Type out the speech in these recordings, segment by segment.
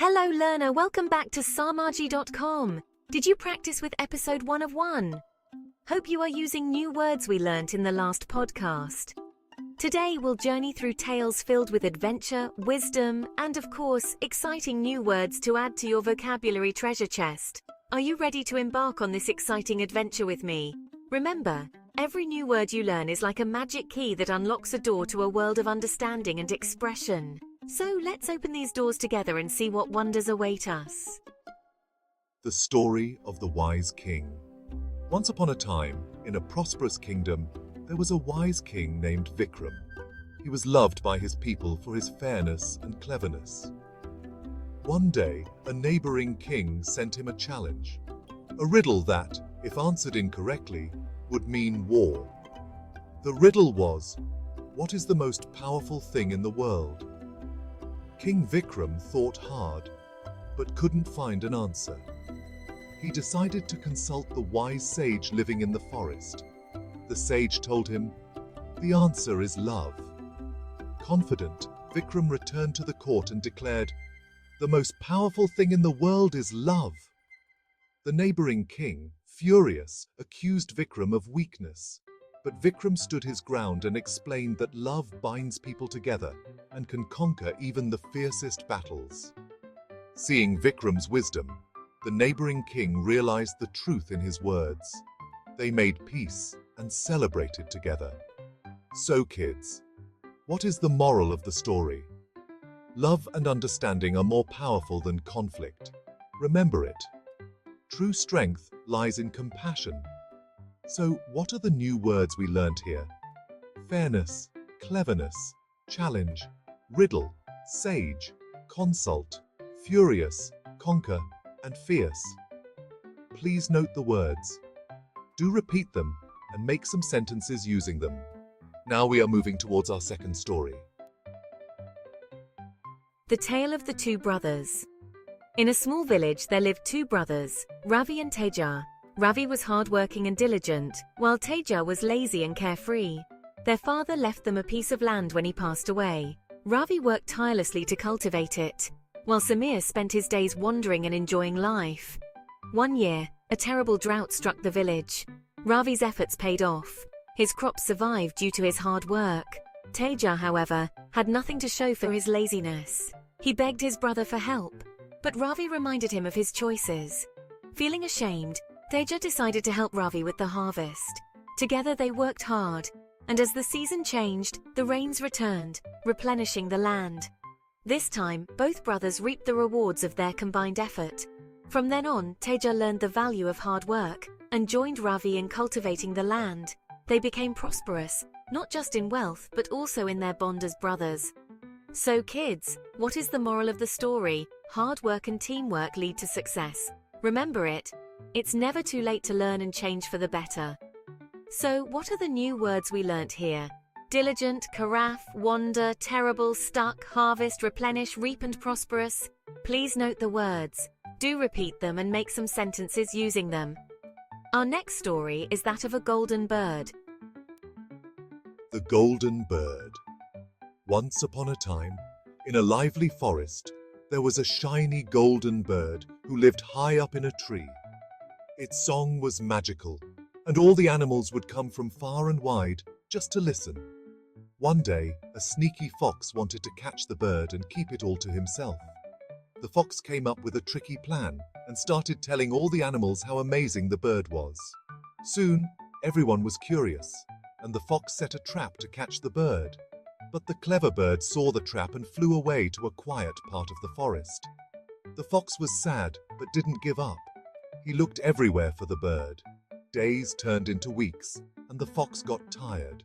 Hello learner, welcome back to samaji.com. Did you practice with episode 1 of 1? Hope you are using new words we learnt in the last podcast. Today we'll journey through tales filled with adventure, wisdom, and of course, exciting new words to add to your vocabulary treasure chest. Are you ready to embark on this exciting adventure with me? Remember, every new word you learn is like a magic key that unlocks a door to a world of understanding and expression. So let's open these doors together and see what wonders await us. The story of the wise king. Once upon a time, in a prosperous kingdom, there was a wise king named Vikram. He was loved by his people for his fairness and cleverness. One day, a neighboring king sent him a challenge, a riddle that, if answered incorrectly, would mean war. The riddle was, what is the most powerful thing in the world? King Vikram thought hard, but couldn't find an answer. He decided to consult the wise sage living in the forest. The sage told him, the answer is love. Confident, Vikram returned to the court and declared, the most powerful thing in the world is love. The neighboring king, furious, accused Vikram of weakness. But Vikram stood his ground and explained that love binds people together and can conquer even the fiercest battles. Seeing Vikram's wisdom, the neighboring king realized the truth in his words. They made peace and celebrated together. So kids, what is the moral of the story? Love and understanding are more powerful than conflict. Remember it. True strength lies in compassion. So, what are the new words we learnt here? Fairness, cleverness, challenge, riddle, sage, consult, furious, conquer, and fierce. Please note the words. Do repeat them and make some sentences using them. Now we are moving towards our second story. The Tale of the Two Brothers. In a small village there lived two brothers, Ravi and Teja. Ravi was hardworking and diligent, while Teja was lazy and carefree. Their father left them a piece of land when he passed away. Ravi worked tirelessly to cultivate it, while Samir spent his days wandering and enjoying life. One year, a terrible drought struck the village. Ravi's efforts paid off. His crops survived due to his hard work. Teja, however, had nothing to show for his laziness. He begged his brother for help, but Ravi reminded him of his choices. Feeling ashamed, Teja decided to help Ravi with the harvest. Together they worked hard, and as the season changed, the rains returned, replenishing the land. This time, both brothers reaped the rewards of their combined effort. From then on, Teja learned the value of hard work and joined Ravi in cultivating the land. They became prosperous, not just in wealth, but also in their bond as brothers. So kids, what is the moral of the story? Hard work and teamwork lead to success. Remember it. It's never too late to learn and change for the better. So, what are the new words we learnt here? Diligent, carafe, wander, terrible, stuck, harvest, replenish, reap and prosperous. Please note the words. Do repeat them and make some sentences using them. Our next story is that of a golden bird. The golden bird. Once upon a time, in a lively forest, there was a shiny golden bird who lived high up in a tree. Its song was magical, and all the animals would come from far and wide just to listen. One day, a sneaky fox wanted to catch the bird and keep it all to himself. The fox came up with a tricky plan and started telling all the animals how amazing the bird was. Soon, everyone was curious, and the fox set a trap to catch the bird. But the clever bird saw the trap and flew away to a quiet part of the forest. The fox was sad, but didn't give up. He looked everywhere for the bird. Days turned into weeks, and the fox got tired.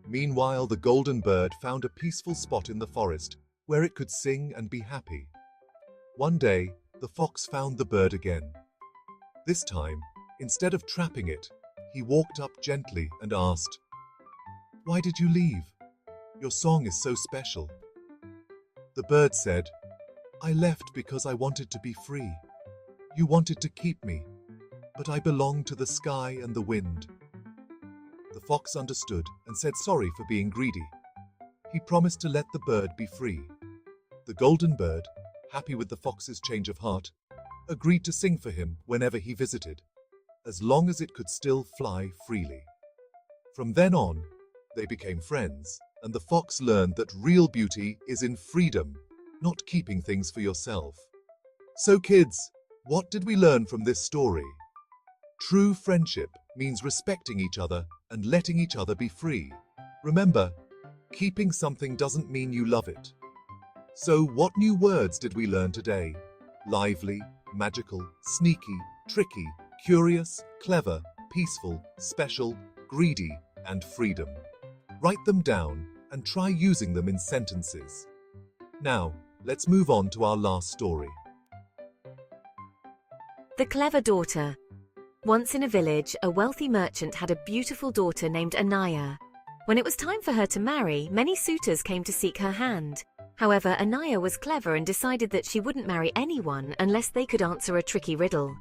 Meanwhile, the golden bird found a peaceful spot in the forest where it could sing and be happy. One day, the fox found the bird again. This time, instead of trapping it, he walked up gently and asked, "Why did you leave? Your song is so special." The bird said, "I left because I wanted to be free. You wanted to keep me, but I belong to the sky and the wind." The fox understood and said sorry for being greedy. He promised to let the bird be free. The golden bird, happy with the fox's change of heart, agreed to sing for him whenever he visited, as long as it could still fly freely. From then on, they became friends, and the fox learned that real beauty is in freedom, not keeping things for yourself. So kids, what did we learn from this story? True friendship means respecting each other and letting each other be free. Remember, keeping something doesn't mean you love it. So what new words did we learn today? Lively, magical, sneaky, tricky, curious, clever, peaceful, special, greedy, and freedom. Write them down and try using them in sentences. Now, let's move on to our last story. The Clever Daughter. Once in a village, a wealthy merchant had a beautiful daughter named Anaya. When it was time for her to marry, many suitors came to seek her hand. However, Anaya was clever and decided that she wouldn't marry anyone unless they could answer a tricky riddle.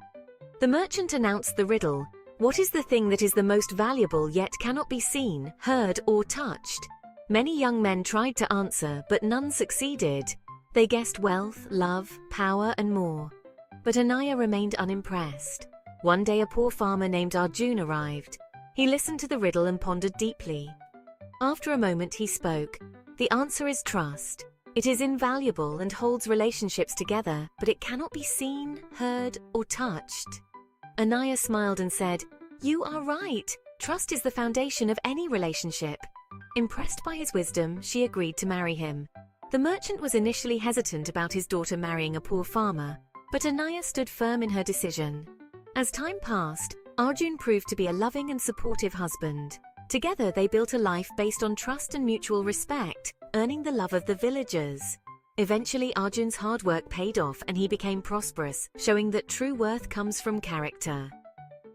The merchant announced the riddle: "What is the thing that is the most valuable yet cannot be seen, heard, or touched?" Many young men tried to answer, but none succeeded. They guessed wealth, love, power, and more. But Anaya remained unimpressed. One day a poor farmer named Arjun arrived. He listened to the riddle and pondered deeply. After a moment he spoke. "The answer is trust. It is invaluable and holds relationships together, but it cannot be seen, heard, or touched." Anaya smiled and said, "You are right. Trust is the foundation of any relationship." Impressed by his wisdom, she agreed to marry him. The merchant was initially hesitant about his daughter marrying a poor farmer, but Anaya stood firm in her decision. As time passed, Arjun proved to be a loving and supportive husband. Together they built a life based on trust and mutual respect, earning the love of the villagers. Eventually Arjun's hard work paid off and he became prosperous, showing that true worth comes from character.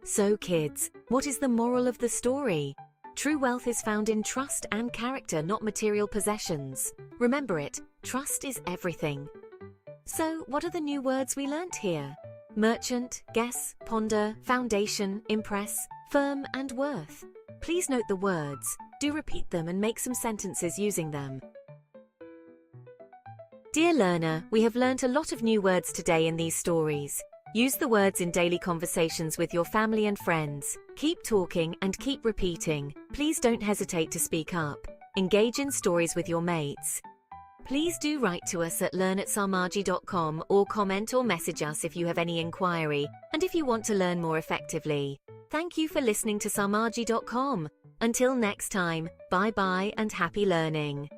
So kids, what is the moral of the story? True wealth is found in trust and character, not material possessions. Remember it, trust is everything. So what are the new words we learnt here? Merchant, guess, ponder, foundation, impress, firm, and worth. Please note the words, do repeat them and make some sentences using them. Dear learner, we have learnt a lot of new words today in these stories. Use the words in daily conversations with your family and friends. Keep talking and keep repeating. Please don't hesitate to speak up. Engage in stories with your mates. Please do write to us at learn@sarmaji.com or comment or message us if you have any inquiry and if you want to learn more effectively. Thank you for listening to sarmaji.com. Until next time, bye-bye and happy learning.